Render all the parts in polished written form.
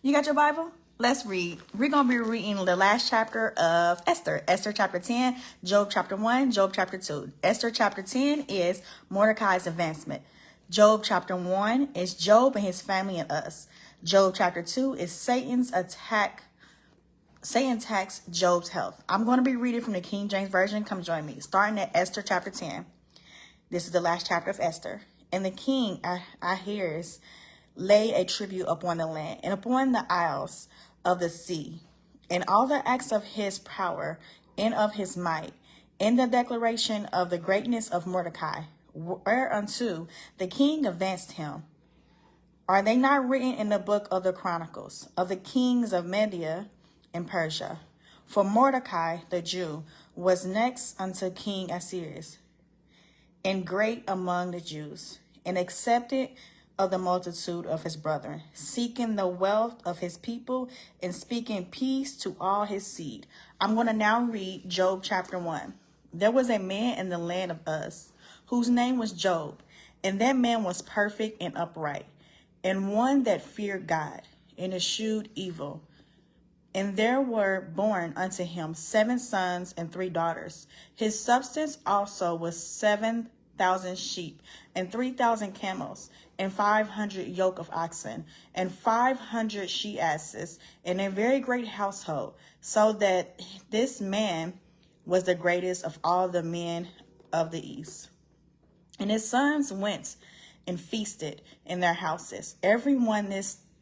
You got your Bible? Let's read. We're going to be reading the last chapter of Esther. Esther chapter 10, Job chapter 1, Job chapter 2. Esther chapter 10 is Mordecai's advancement. Job chapter 1 is Job and his family and us. Job chapter 2 is Satan's attack. Satan attacks Job's health. I'm going to be reading from the King James Version. Come join me. Starting at Esther chapter 10. This is the last chapter of Esther. And the king Ahasuerus lay a tribute upon the land and upon the isles of the sea, and all the acts of his power and of his might, in the declaration of the greatness of Mordecai, whereunto the king advanced him. Are they not written in the book of the Chronicles of the kings of Media and Persia? For Mordecai the Jew was next unto King Ahasuerus, and great among the Jews, and accepted of the multitude of his brethren, seeking the wealth of his people, and speaking peace to all his seed. I'm going to now read Job chapter 1. There was a man in the land of Uz, whose name was Job, and that man was perfect and upright, and one that feared God, and eschewed evil. And there were born unto him 7 sons and 3 daughters. His substance also was 7,000 sheep, and 3,000 camels, and 500 yoke of oxen, and 500 she asses, and a very great household, so that this man was the greatest of all the men of the east. And his sons went and feasted in their houses, every one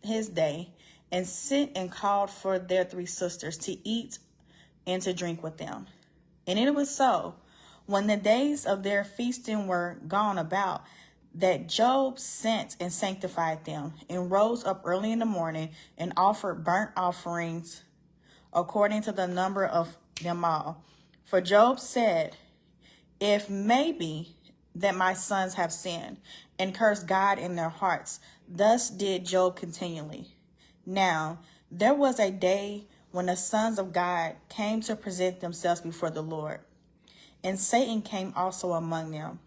his day, and sent and called for their 3 sisters to eat and to drink with them. And it was so, when the days of their feasting were gone about, that Job sent and sanctified them, and rose up early in the morning, and offered burnt offerings according to the number of them all. For Job said, if maybe that my sons have sinned, and cursed God in their hearts. Thus did Job continually. Now, there was a day when the sons of God came to present themselves before the Lord, and Satan came also among them.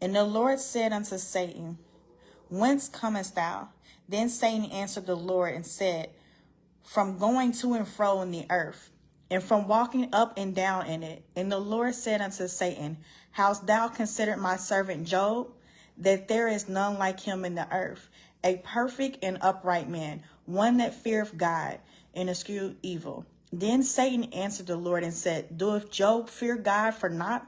And the Lord said unto Satan, whence comest thou? Then Satan answered the Lord and said, from going to and fro in the earth, and from walking up and down in it. And the Lord said unto Satan, hast thou considered my servant Job, that there is none like him in the earth, a perfect and upright man, one that feareth God, and escheweth evil? Then Satan answered the Lord and said, doeth Job fear God for naught?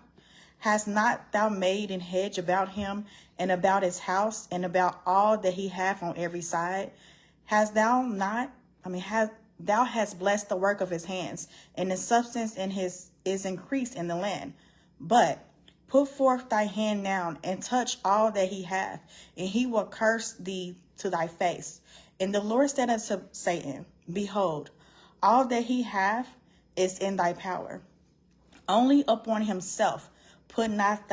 Hast not thou made an hedge about him, and about his house, and about all that he hath on every side? Thou hast blessed the work of his hands, and the substance in his is increased in the land. But put forth thy hand now, and touch all that he hath, and he will curse thee to thy face. And the Lord said unto Satan, behold, all that he hath is in thy power. Only upon himself put not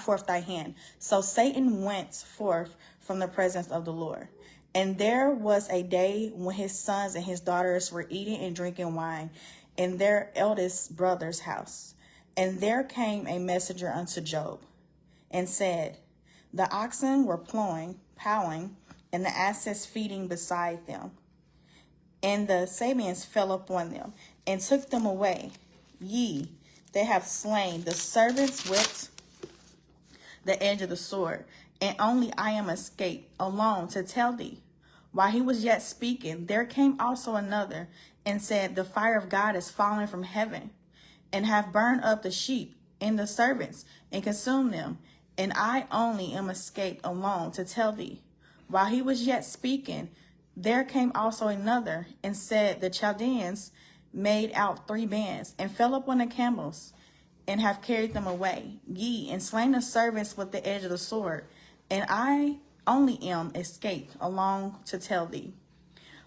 forth thy hand. So Satan went forth from the presence of the Lord. And there was a day when his sons and his daughters were eating and drinking wine in their eldest brother's house. And there came a messenger unto Job, and said, the oxen were plowing, and the asses feeding beside them. And the Sabeans fell upon them, and took them away. Ye, they have slain the servants with the edge of the sword, and only I am escaped alone to tell thee. While he was yet speaking, there came also another, and said, the fire of God is fallen from heaven, and have burned up the sheep and the servants, and consumed them. And I only am escaped alone to tell thee. While he was yet speaking, there came also another, and said, the Chaldeans made out 3 bands, and fell upon the camels, and have carried them away. Ye, and slain the servants with the edge of the sword. And I only am escaped along to tell thee.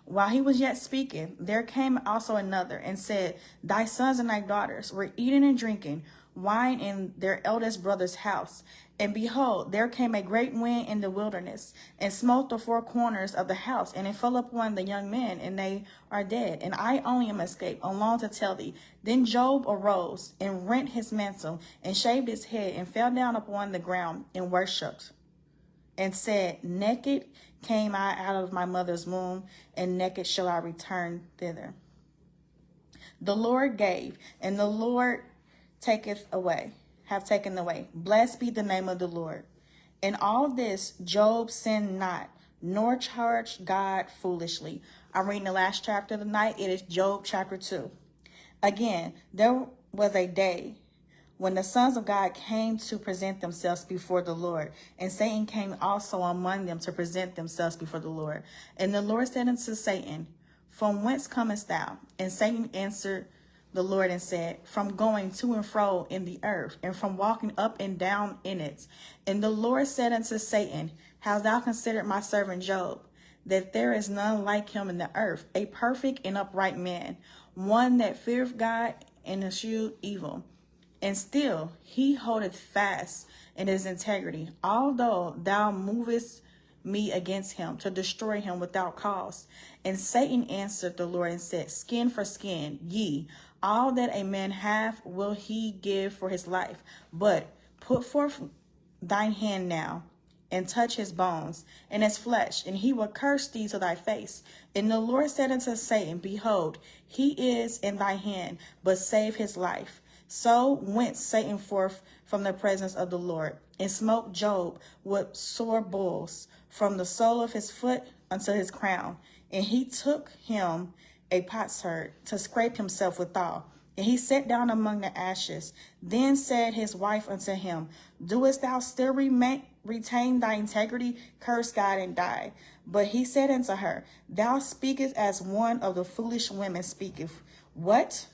While he was yet speaking, there came also another, and said, thy sons and thy daughters were eating and drinking wine in their eldest brother's house. And behold, there came a great wind in the wilderness, and smote the 4 corners of the house, and it fell upon the young men, and they are dead. And I only am escaped alone to tell thee. Then Job arose, and rent his mantle, and shaved his head, and fell down upon the ground, and worshipped, and said, naked came I out of my mother's womb, and naked shall I return thither. The Lord gave, and the Lord taketh away, have taken away. Blessed be the name of the Lord. In all this, Job sinned not, nor charged God foolishly. I'm reading the last chapter of the night. It is Job chapter 2. Again, there was a day when the sons of God came to present themselves before the Lord, and Satan came also among them to present themselves before the Lord. And the Lord said unto Satan, From whence comest thou? And Satan answered the Lord and said, From going to and fro in the earth, and from walking up and down in it. And the Lord said unto Satan, Hast thou considered my servant Job, that there is none like him in the earth, a perfect and upright man, one that feareth God and escheweth evil? And still he holdeth fast in his integrity, although thou movest me against him to destroy him without cause. And Satan answered the Lord and said, Skin for skin, ye, all that a man hath will he give for his life. But put forth thine hand now, and touch his bones and his flesh, and he will curse thee to thy face. And the Lord said unto Satan, Behold, he is in thy hand, but save his life. So went Satan forth from the presence of the Lord, and smote Job with sore bulls from the sole of his foot unto his crown. And he took him a potsherd to scrape himself withal. And he sat down among the ashes. Then said his wife unto him, Doest thou still retain thy integrity? Curse God and die. But he said unto her, Thou speakest as one of the foolish women speaketh. What?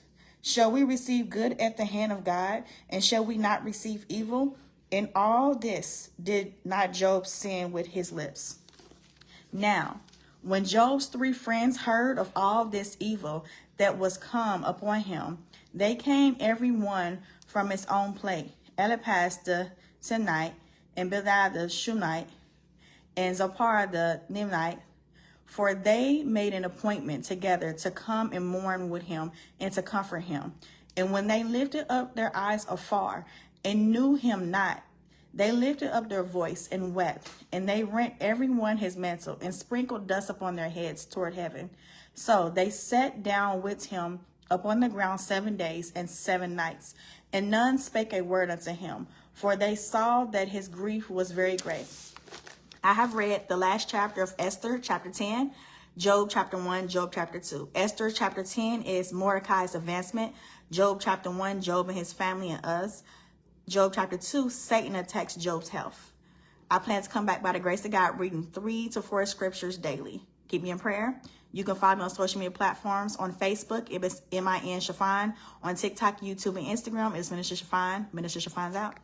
Shall we receive good at the hand of God, and shall we not receive evil? In all this did not Job sin with his lips. Now, when Job's 3 friends heard of all this evil that was come upon him, they came every one from his own place. Eliphaz the Tenite, and Bildad the Shunite, and Zophar the Nimnite, for they made an appointment together to come and mourn with him and to comfort him. And when they lifted up their eyes afar and knew him not, they lifted up their voice and wept, and they rent every one his mantle and sprinkled dust upon their heads toward heaven. So they sat down with him upon the ground 7 days and 7 nights, and none spake a word unto him, for they saw that his grief was very great. I have read the last chapter of Esther, chapter 10, Job chapter 1, Job chapter 2. Esther chapter 10 is Mordecai's advancement. Job chapter 1, Job and his family and us. Job chapter 2, Satan attacks Job's health. I plan to come back by the grace of God reading 3 to 4 scriptures daily. Keep me in prayer. You can follow me on social media platforms. On Facebook, it is MIN Shafan. On TikTok, YouTube, and Instagram, it's Minister Shafan. Minister Shafan's out.